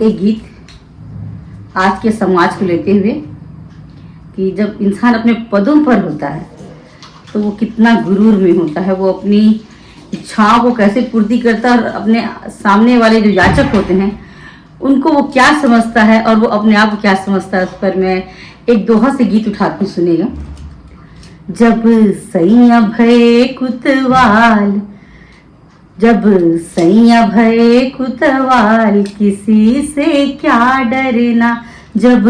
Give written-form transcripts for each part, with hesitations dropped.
एक गीत आज के समाज को लेते हुए कि जब इंसान अपने पदों पर होता है तो वो कितना गुरूर में होता है, वो अपनी इच्छाओं को कैसे पूर्ति करता है और अपने सामने वाले जो याचक होते हैं उनको वो क्या समझता है और वो अपने आप को क्या समझता है। उस पर मैं एक दोहा से गीत उठाती हूँ, सुनिएगा। जब सैया भये कुतवाल, जब सैया भये कुतवाल, किसी से क्या डरना। जब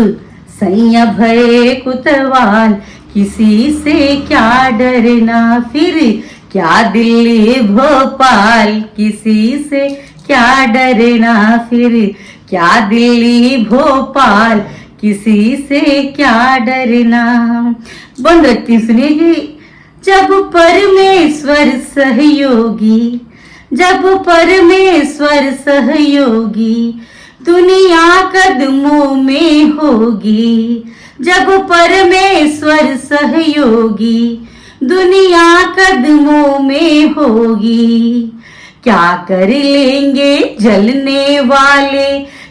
सैया भये कुतवाल, किसी से क्या डरना। फिर क्या दिल्ली भोपाल, किसी से क्या डरना। फिर क्या दिल्ली भोपाल, किसी से क्या डरना। बंद रखती हूँ, सुनिए कि जब परमेश्वर सहयोगी, जब परमेश्वर सहयोगी, दुनिया कदमों में होगी। जब परमेश्वर सहयोगी, दुनिया कदमों में होगी। क्या कर लेंगे जलने वाले,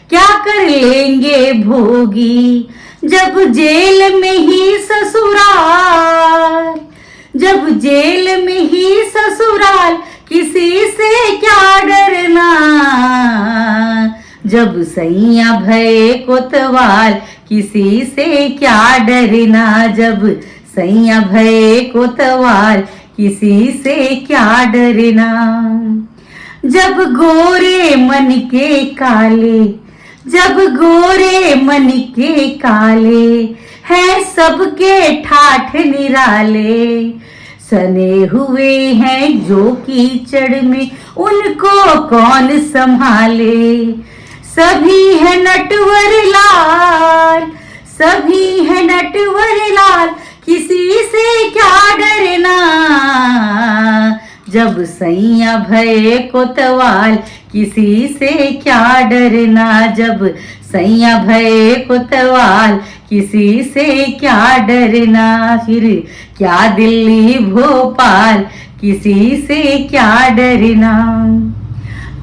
क्या कर लेंगे भोगी। जब जेल में ही ससुराल, जब जेल में ही ससुराल, किसी से क्या डरना। जब सैया भये कोतवाल, किसी से क्या डरना। जब सैया भये कोतवाल, किसी से क्या डरना। जब गोरे मन के काले, जब गोरे मन के काले, हैं सबके ठाठ निराले। सने हुए हैं जो कीचड़ में, उनको कौन संभाले। सभी है नटवर लाल, सभी है नटवर लाल, किसी से क्या डरना। जब सैया भये कोतवाल, किसी से क्या डरना। जब सैया भये कोतवाल, किसी से क्या डरना। फिर क्या दिल्ली भोपाल, किसी से क्या डरना।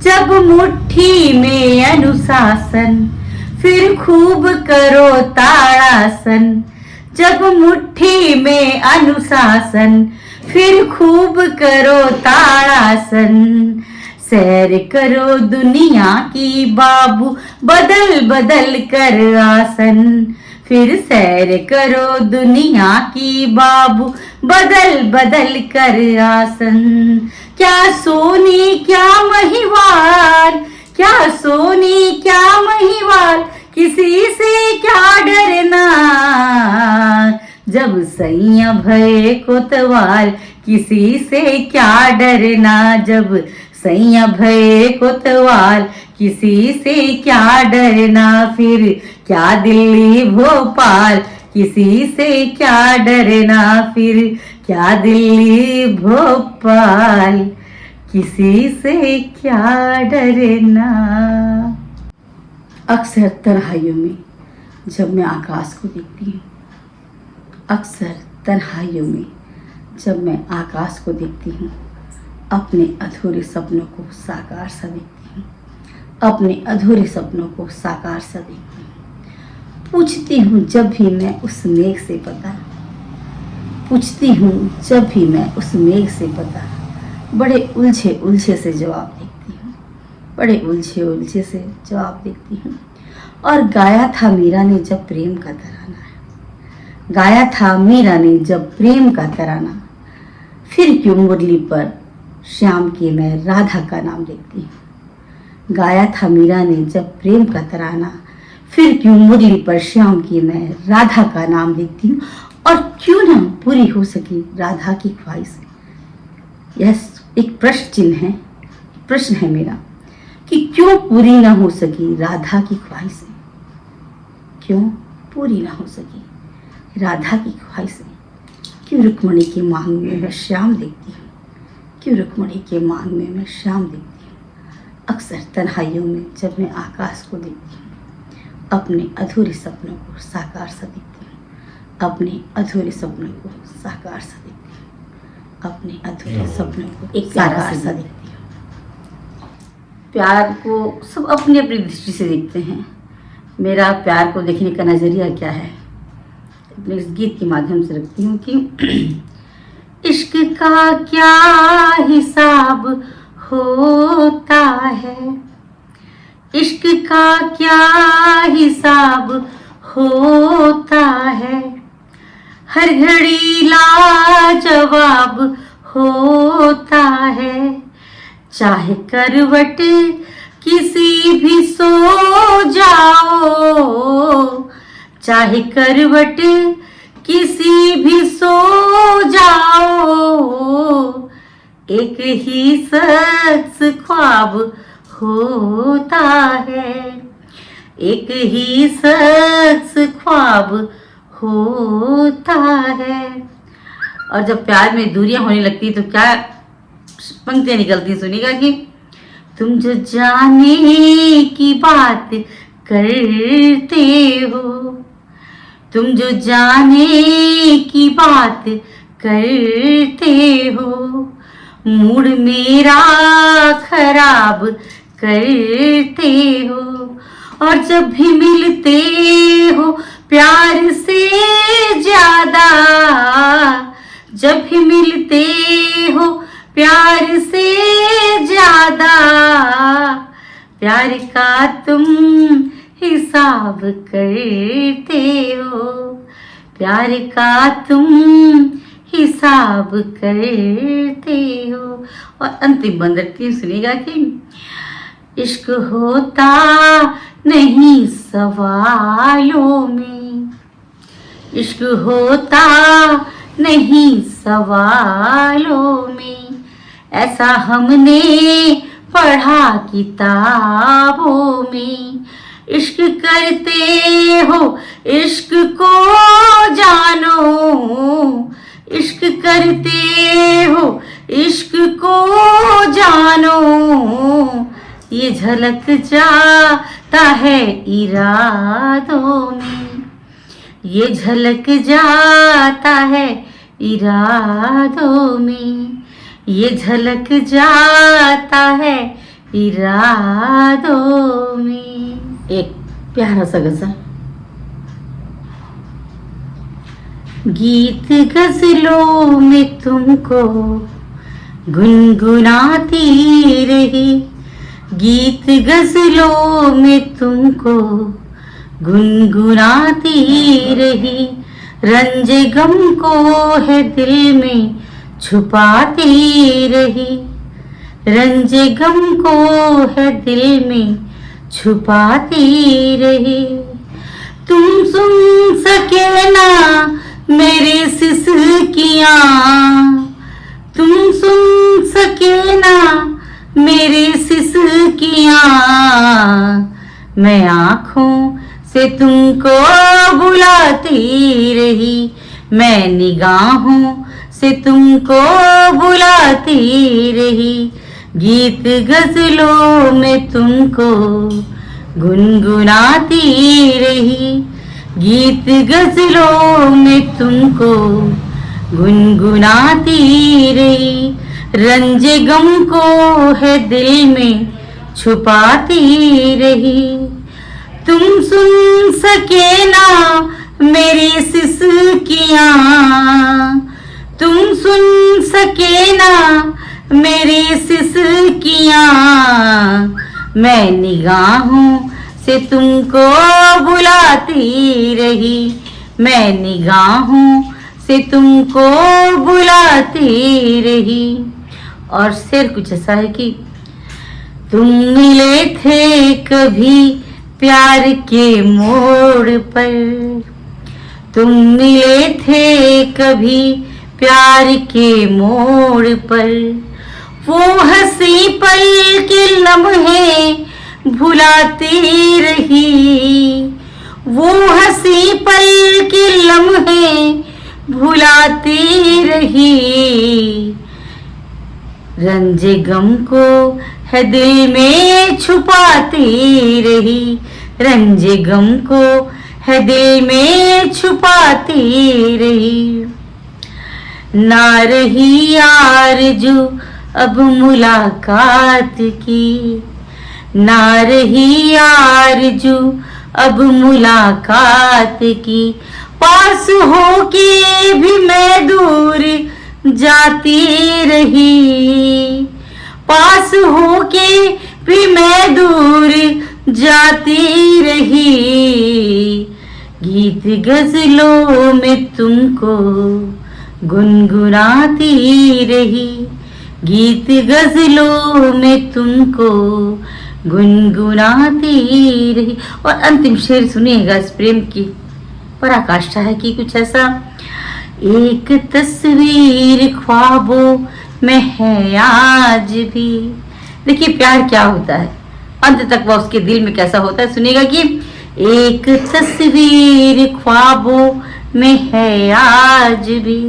जब मुट्ठी में अनुशासन, फिर खूब करो ताड़ासन। जब मुट्ठी में अनुशासन, फिर खूब करो ताड़ासन। सैर करो दुनिया की बाबू, बदल बदल कर आसन। फिर सैर करो दुनिया की बाबू, बदल बदल कर आसन। क्या सोनी क्या महिवाल, क्या सोनी क्या महिवाल, किसी से क्या डरना। जब सैया भये कोतवाल, किसी से क्या डरना। जब सैया भये कोतवाल, किसी से क्या डरना। फिर क्या दिल्ली भोपाल, किसी से क्या डरना। फिर क्या दिल्ली भोपाल, किसी से क्या डरना। अक्सर तन्हाइयों में जब मैं आकाश को देखती हूँ, अक्सर तन्हाइयों में जब मैं आकाश को देखती हूँ, अपने अधूरे सपनों को साकार सा देखती हूँ, अपने अधूरे सपनों को साकार सा देखती हूँ। पूछती हूँ जब भी मैं उस मेघ से पता, पूछती हूँ जब भी मैं उस मेघ से पता, बड़े उलझे उलझे से जवाब देखती हूँ, बड़े उलझे उलझे से जवाब देखती हूँ। और गाया था मीरा ने जब प्रेम का तराना, गाया था मीरा ने जब प्रेम का तराना। फिर क्यों मुरली पर श्याम की मैं राधा का नाम देखती हूँ। गाया था मीरा ने जब प्रेम का तराना, फिर क्यों मुरली पर श्याम की मैं राधा का नाम देखती हूँ। और क्यों ना पूरी हो सकी राधा की ख्वाहिश। यह एक प्रश्न चिन्ह है, प्रश्न है मेरा कि क्यों पूरी ना हो सकी राधा की ख्वाहिश, क्यों पूरी ना हो सकी राधा की ख्वाहिश। क्यों रुक्मणी के मांग में मैं श्याम देखती हूँ, क्यों रुक्मणी के मांग में मैं श्याम देखती हूँ। अक्सर तन्हाइयों में जब मैं आकाश को देखती हूँ, अपने अधूरे सपनों को साकार सा देखती हूँ, अपने अधूरे सपनों को साकार सा देखती हूँ, अपने अधूरे सपनों को एक साकार सा देखती हूँ। प्यार को सब अपनी अपनी दृष्टि से देखते हैं। मेरा प्यार को देखने का नज़रिया क्या है, अपने इस गीत के माध्यम से रखती हूँ कि इश्क का क्या हिसाब होता है, इश्क का क्या हिसाब होता है, हर घड़ी लाजवाब होता है, चाहे करवट किसी भी सो जाओ, चाहे करवट किसी भी सो जाओ, एक ही शख्स ख्वाब होता है, एक ही शख्स ख्वाब होता है। और जब प्यार में दूरियां होने लगती तो क्या पंक्तियां निकलती, सुनिएगा कि तुम जो जाने की बात करते हो, तुम जो जाने की बात करते हो, मूड मेरा खराब करते हो, और जब भी मिलते हो प्यार से ज्यादा, जब भी मिलते हो प्यार से ज्यादा, प्यार का तुम हिसाब करते हो, प्यार का तुम हिसाब करते हो। और अंतिम बंद रखती सुनिएगा कि इश्क होता नहीं सवालों में, इश्क होता नहीं सवालों में, ऐसा हमने पढ़ा किताबों में, इश्क करते हो इश्क को जानो, इश्क करते हो इश्क को जानो, ये झलक जाता है इरादों में, ये झलक जाता है इरादों में, ये झलक जाता है इरादों में। एक प्यारा सा गजल। गीत गजलों में तुमको गुनगुनाती रही, गीत गजलों में तुमको गुनगुनाती रही, रंज गम को है दिल में छुपाती रही, रंज गम को है दिल में छुपाती रही। तुम सुन सके ना मेरे सिसकियाँ, तुम सुन सके ना मेरी सिसकियाँ, मैं आँखों से तुमको बुलाती रही, मैं निगाहों से तुमको बुलाती रही, गीत गजलों में तुमको गुनगुनाती रही, गीत गजलों में तुमको गुनगुनाती रही, रंज गम को है दिल में छुपाती रही। तुम सुन सके ना मेरी सिसकियाँ, तुम सुन सके ना मेरी सिसकियाँ, मैं निगाहों से तुमको बुलाती रही, मैं निगाहों से तुमको बुलाती रही। और शेर कुछ ऐसा है कि तुम मिले थे कभी प्यार के मोड़ पर, तुम मिले थे कभी प्यार के मोड़ पर, वो हंसी पल के लम्हे भुलाती रही, वो हंसी पल के लम्हे भुलाती रही, रंज गम को है दिल में छुपाती रही, रंज गम को है दिल में छुपाती रही। ना रही आरज़ू अब मुलाकात की, ना रही आरज़ू अब मुलाकात की, पास होके भी मैं दूर जाती रही, पास होके भी मैं दूर जाती रही। गीत गजलों में तुमको गुनगुनाती रही, गीत गजलों में तुमको गुनगुनाती रही। और अंतिम शेर सुनिएगा इस प्रेम की पराकाष्ठा है कि कुछ ऐसा, एक तस्वीर ख्वाबों में है आज भी। देखिए प्यार क्या होता है, अंत तक वह उसके दिल में कैसा होता है, सुनिएगा कि एक तस्वीर ख्वाबों में है आज भी,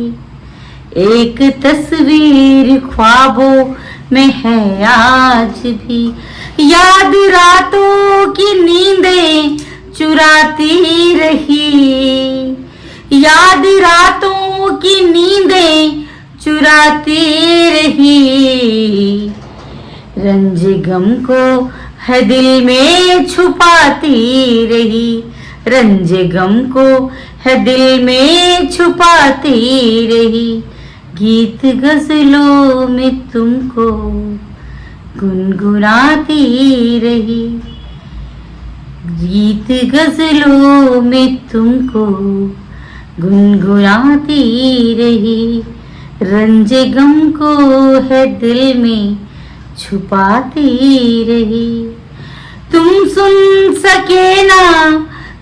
एक तस्वीर ख्वाबों में है आज भी, याद रातों की नींदें चुराती रही, याद रातों की नींदें चुराती रही। रंज गम को है दिल में छुपाती रही, रंज गम को है दिल में छुपाती रही। गीत गजलों में तुमको गुनगुनाती रही, गीत गजलों में तुमको गुनगुनाती रही। रंज गम को है दिल में छुपाती रही। तुम सुन सके ना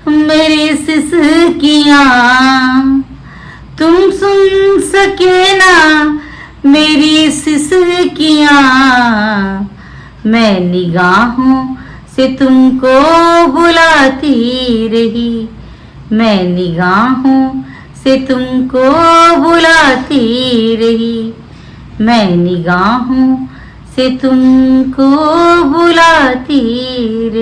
मेरी सिसकियाँ, तुम सुन सके ना मेरी सिसकियाँ, मैं निगाहों से तुमको बुलाती रही, मैं निगाहों से तुमको बुलाती रही, मैं निगाहों से तुमको बुलाती रही।